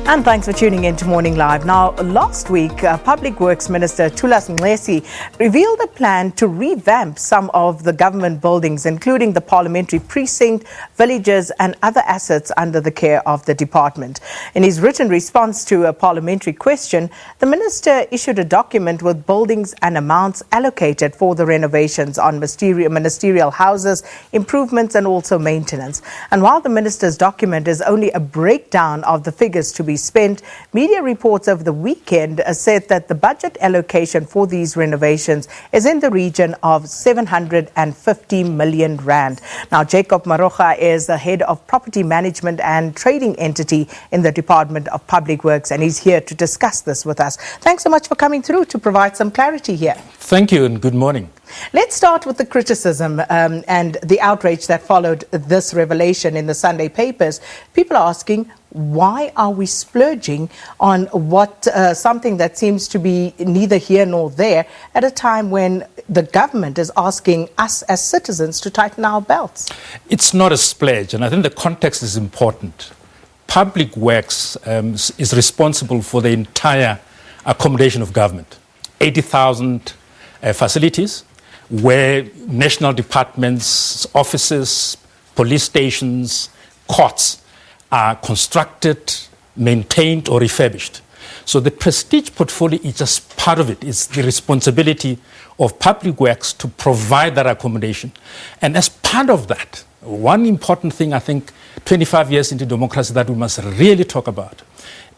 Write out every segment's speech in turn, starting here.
And thanks for tuning in to Morning Live. Now, last week, Public Works Minister Thulas Nxesi revealed a plan to revamp some of the government buildings, including the parliamentary precinct, villages and other assets under the care of the department. In his written response to a parliamentary question, the minister issued a document with buildings and amounts allocated for the renovations on ministerial houses, improvements and also maintenance. And while the minister's document is only a breakdown of the figures to be spent, media reports over the weekend said that the budget allocation for these renovations is in the region of 750 million rand. Now, Jacob Maroga is the head of property management and trading entity in the Department of Public Works, and he's here to discuss this with us. Thanks so much for coming through to provide some clarity here. Thank you and good morning. Let's start with the criticism and the outrage that followed this revelation in the Sunday papers. People are asking, why are we splurging on something that seems to be neither here nor there at a time when the government is asking us as citizens to tighten our belts? It's not a splurge, and I think the context is important. Public Works is responsible for the entire accommodation of government, 80,000 facilities where national departments, offices, police stations, courts are constructed, maintained or refurbished. So the prestige portfolio is just part of it. It's the responsibility of Public Works to provide that accommodation. And as part of that, one important thing I think 25 years into democracy that we must really talk about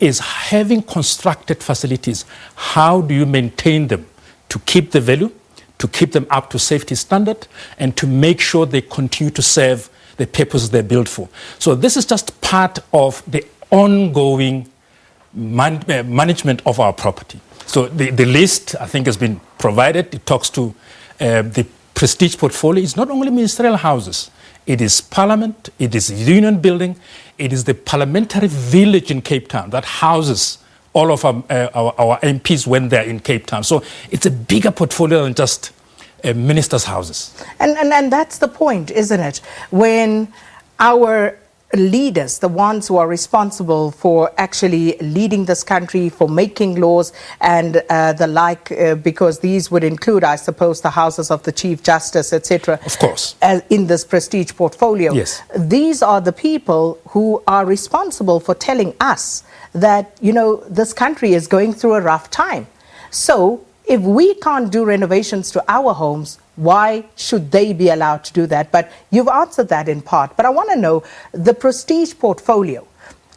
is having constructed facilities. How do you maintain them to keep the value, to keep them up to safety standard, and to make sure they continue to serve the purpose they're built for? So this is just part of the ongoing management of our property. So the list, I think, has been provided. It talks to the prestige portfolio. It's not only ministerial houses. It is Parliament, it is Union Building, it is the parliamentary village in Cape Town that houses all of our MPs when they're in Cape Town. So it's a bigger portfolio than just ministers' houses. And that's the point, isn't it? When our leaders, the ones who are responsible for actually leading this country, for making laws and the like, because these would include, I suppose, the houses of the Chief Justice, etc. Of course. In this prestige portfolio. Yes. These are the people who are responsible for telling us that, you know, this country is going through a rough time. So if we can't do renovations to our homes, why should they be allowed to do that? But you've answered that in part. But I want to know, the prestige portfolio,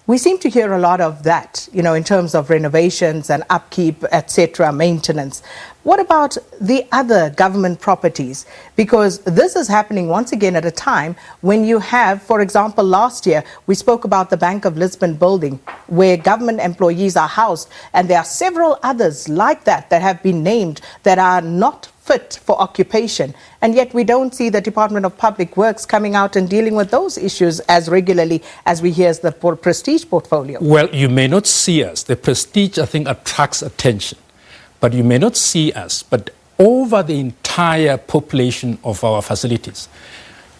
we seem to hear a lot of that, you know, in terms of renovations and upkeep, etc., maintenance. What about the other government properties? Because this is happening once again at a time when you have, for example, last year, we spoke about the Bank of Lisbon building where government employees are housed, and there are several others like that that have been named that are not fit for occupation, and yet we don't see the Department of Public Works coming out and dealing with those issues as regularly as we hear the prestige portfolio. Well, you may not see us. The prestige, I think, attracts attention, but you may not see us. But over the entire population of our facilities,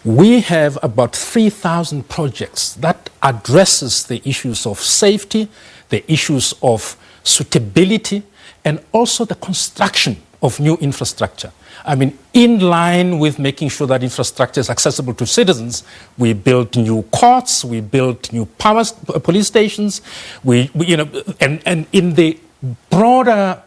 we have about 3,000 projects that addresses the issues of safety, the issues of suitability, and also the construction of new infrastructure. I mean, in line with making sure that infrastructure is accessible to citizens, we built new courts, we built new police stations, and in the broader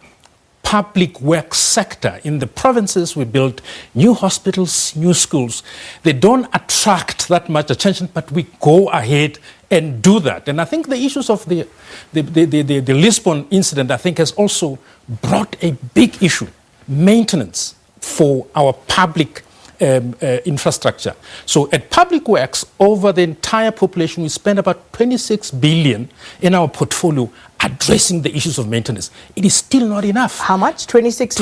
public works sector, in the provinces, we built new hospitals, new schools. They don't attract that much attention, but we go ahead and do that. And I think the issues of the Lisbon incident, I think, has also brought a big issue, maintenance for our public infrastructure. So at Public Works, over the entire population, we spend about 26 billion in our portfolio addressing the issues of maintenance. It is still not enough. How much? 26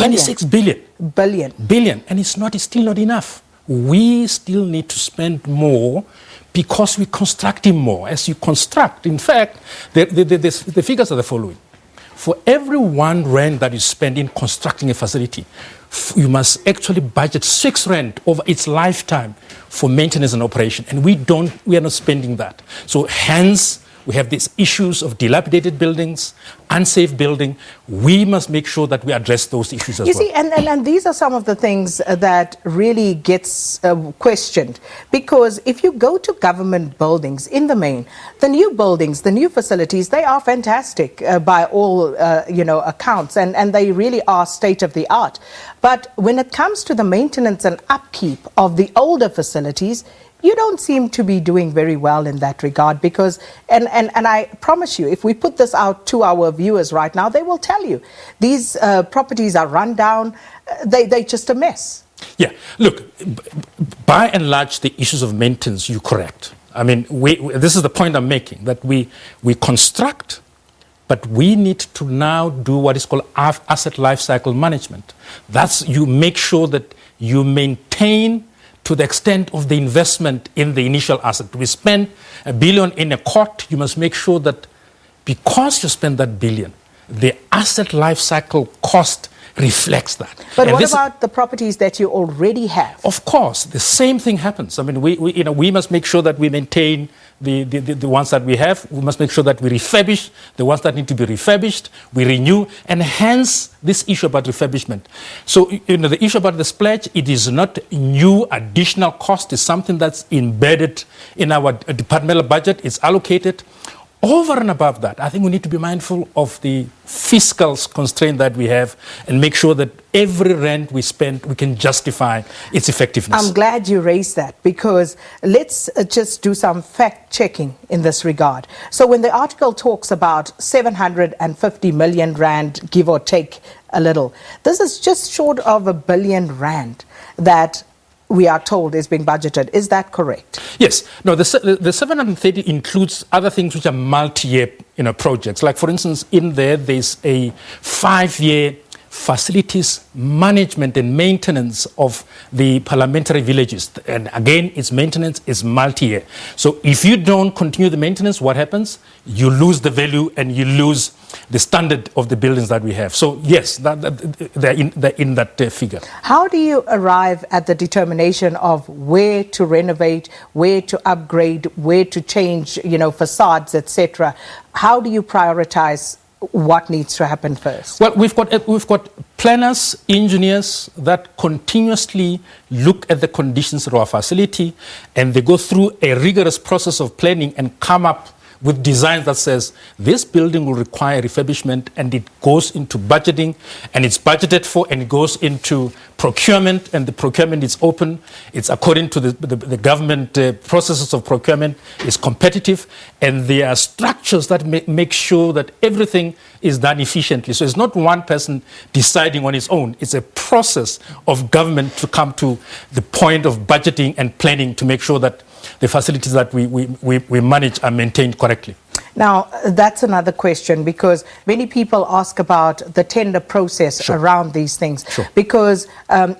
billion. Billion. And it's still not enough. We still need to spend more because we're constructing more. As you construct, in fact, the figures are the following. For every 1 rand that you spend in constructing a facility, you must actually budget 6 rand over its lifetime for maintenance and operation. And we are not spending that. So hence, We have these issues of dilapidated buildings, unsafe building. We must make sure that we address those issues as well. You see, and these are some of the things that really gets questioned. Because if you go to government buildings, in the main, the new buildings, the new facilities, they are fantastic by all, accounts. And they really are state of the art. But when it comes to the maintenance and upkeep of the older facilities, you don't seem to be doing very well in that regard because, and I promise you, if we put this out to our viewers right now, they will tell you these properties are run down, they're just a mess. Yeah, look, by and large, the issues of maintenance, you're correct. I mean, this is the point I'm making, that we construct, but we need to now do what is called asset life cycle management. That's, you make sure that you maintain to the extent of the investment in the initial asset. We spend $1 billion in a court, you must make sure that because you spend that $1 billion, the asset life cycle cost reflects that. But what about the properties that you already have? Of course, the same thing happens. I mean, we must make sure that we maintain the ones that we have. We must make sure that we refurbish the ones that need to be refurbished. We renew, and hence this issue about refurbishment. So, the issue about the splurge, it is not new additional cost. It's something that's embedded in our departmental budget. It's allocated. Over and above that, I think we need to be mindful of the fiscal constraint that we have and make sure that every rent we spend, we can justify its effectiveness. I'm glad you raised that because let's just do some fact checking in this regard. So when the article talks about 750 million rand, give or take a little, this is just short of R1 billion that we are told is being budgeted. Is that correct? Yes. No, the 730 includes other things which are multi-year projects. Like, for instance, in there's a 5-year facilities management and maintenance of the parliamentary villages. And again, its maintenance is multi-year. So if you don't continue the maintenance, what happens? You lose the value and you lose the standard of the buildings that we have. So yes, they're in that figure. How do you arrive at the determination of where to renovate, where to upgrade, where to change, facades, etc.? How do you prioritize what needs to happen first? Well, we've got planners, engineers that continuously look at the conditions of our facility, and they go through a rigorous process of planning and come up with designs that says this building will require refurbishment, and it goes into budgeting, and it's budgeted for, and it goes into procurement, and the procurement is open. It's according to the government processes of procurement. It's competitive, and there are structures that make sure that everything is done efficiently. So it's not one person deciding on his own. It's a process of government to come to the point of budgeting and planning to make sure that the facilities that we manage are maintained correctly. Now, that's another question because many people ask about the tender process around these things. Because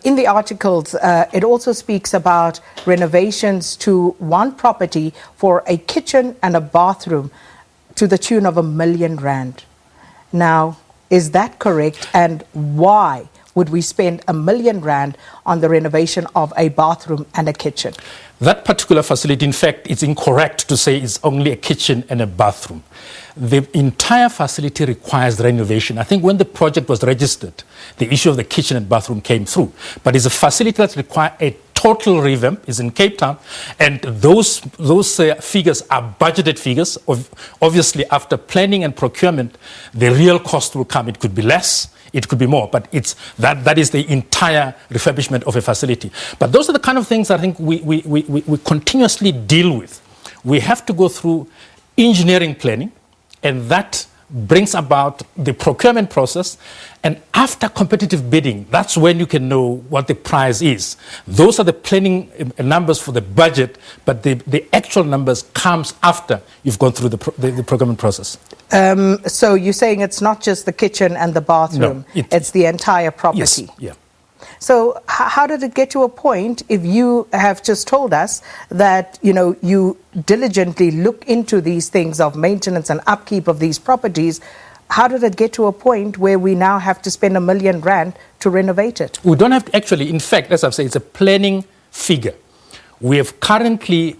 in the articles, it also speaks about renovations to one property for a kitchen and a bathroom to the tune of R1 million. Now, is that correct? And why would we spend R1 million on the renovation of a bathroom and a kitchen? That particular facility, in fact, it's incorrect to say it's only a kitchen and a bathroom. The entire facility requires renovation. I think when the project was registered, the issue of the kitchen and bathroom came through. But it's a facility that requires a total revamp. It's in Cape Town, and those figures are budgeted figures. Obviously, after planning and procurement, the real cost will come. It could be less, it could be more, but that is the entire refurbishment of a facility. But those are the kind of things I think we continuously deal with. We have to go through engineering planning, and that brings about the procurement process. And after competitive bidding, that's when you can know what the price is. Those are the planning numbers for the budget, but the actual numbers comes after you've gone through the procurement process. So you're saying it's not just the kitchen and the bathroom, no, it's the entire property? Yes, yeah. So how did it get to a point, if you have just told us that, you diligently look into these things of maintenance and upkeep of these properties, how did it get to a point where we now have to spend R1 million to renovate it? We don't have to actually, in fact, as I've said, it's a planning figure. We have currently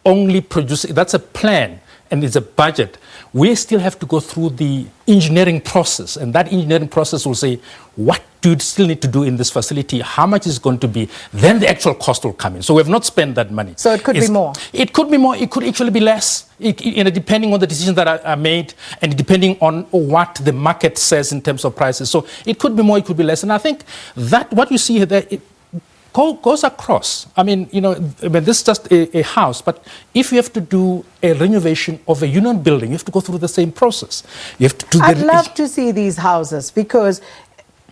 only produced, that's a plan. and it's a budget, we still have to go through the engineering process. And that engineering process will say, what do you still need to do in this facility? How much is it going to be? Then the actual cost will come in. So we have not spent that money. So it could be more? It could be more. It could actually be less, depending on the decisions that are made and depending on what the market says in terms of prices. So it could be more, it could be less. And I think that what you see here, there, goes across. I mean, this is just a house, but if you have to do a renovation of a union building, you have to go through the same process. You have to do I'd love to see these houses, because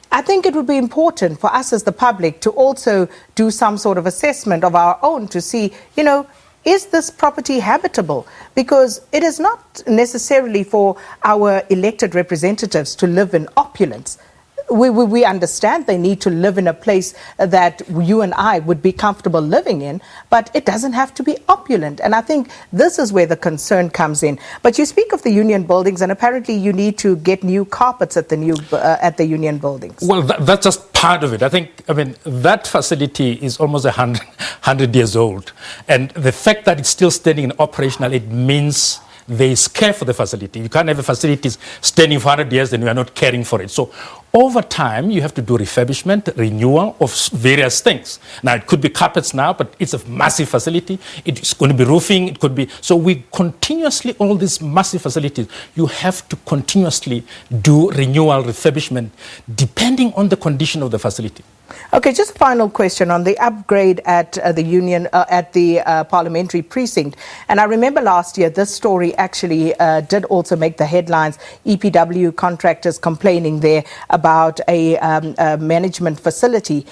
I think it would be important for us as the public to also do some sort of assessment of our own to see, is this property habitable? Because it is not necessarily for our elected representatives to live in opulence. We understand they need to live in a place that you and I would be comfortable living in, but it doesn't have to be opulent. And I think this is where the concern comes in. But you speak of the union buildings, and apparently you need to get new carpets at the union buildings. Well, that's just part of it. I mean, that facility is almost 100 years old. And the fact that it's still standing and operational, it means there is care for the facility. You can't have a facility standing for 100 years and you are not caring for it. So over time, you have to do refurbishment, renewal of various things. Now, it could be carpets now, but it's a massive facility. It's going to be roofing. It could be. So we continuously, all these massive facilities, you have to continuously do renewal, refurbishment, depending on the condition of the facility. Okay, just a final question on the upgrade at the parliamentary precinct. And I remember last year this story actually did also make the headlines. EPW contractors complaining there about a management facility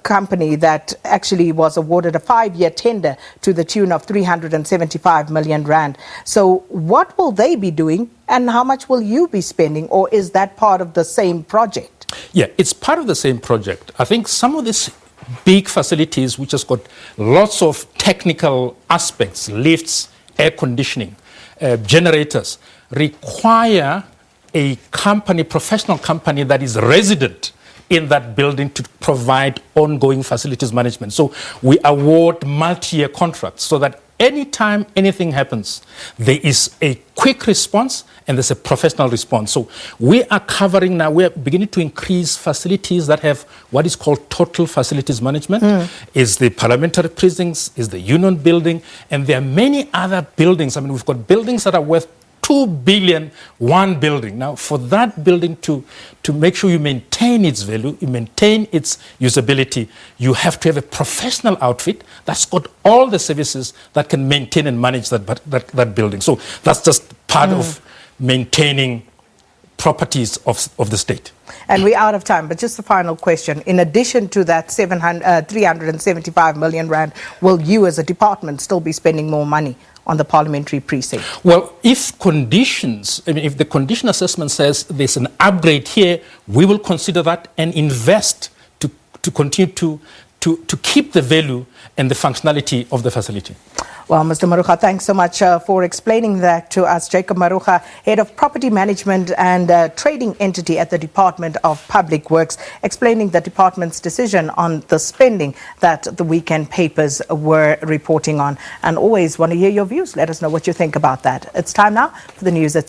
company that actually was awarded a 5-year tender to the tune of 375 million rand. So what will they be doing, and how much will you be spending, or is that part of the same project? Yeah, it's part of the same project. I think some of these big facilities, which has got lots of technical aspects, lifts, air conditioning, generators, require a company, professional company that is resident in that building to provide ongoing facilities management. So we award multi-year contracts so that anytime anything happens, there is a quick response and there's a professional response. So we are covering now, we're beginning to increase facilities that have what is called total facilities management. Is the parliamentary precincts, is the union building, and there are many other buildings. I mean, we've got buildings that are worth 2 billion, one building. Now, for that building to make sure you maintain its value, you maintain its usability, you have to have a professional outfit that's got all the services that can maintain and manage that building. So that's just part of maintaining properties of the state. And we're out of time, but just a final question. In addition to that 375 million rand, will you as a department still be spending more money on the parliamentary precinct? Well, if the condition assessment says there's an upgrade here, we will consider that and invest to continue to keep the value and the functionality of the facility. Well, Mr. Maroga, thanks so much for explaining that to us. Jacob Maroga, Head of Property Management and Trading Entity at the Department of Public Works, explaining the department's decision on the spending that the weekend papers were reporting on. And always want to hear your views. Let us know what you think about that. It's time now for the news at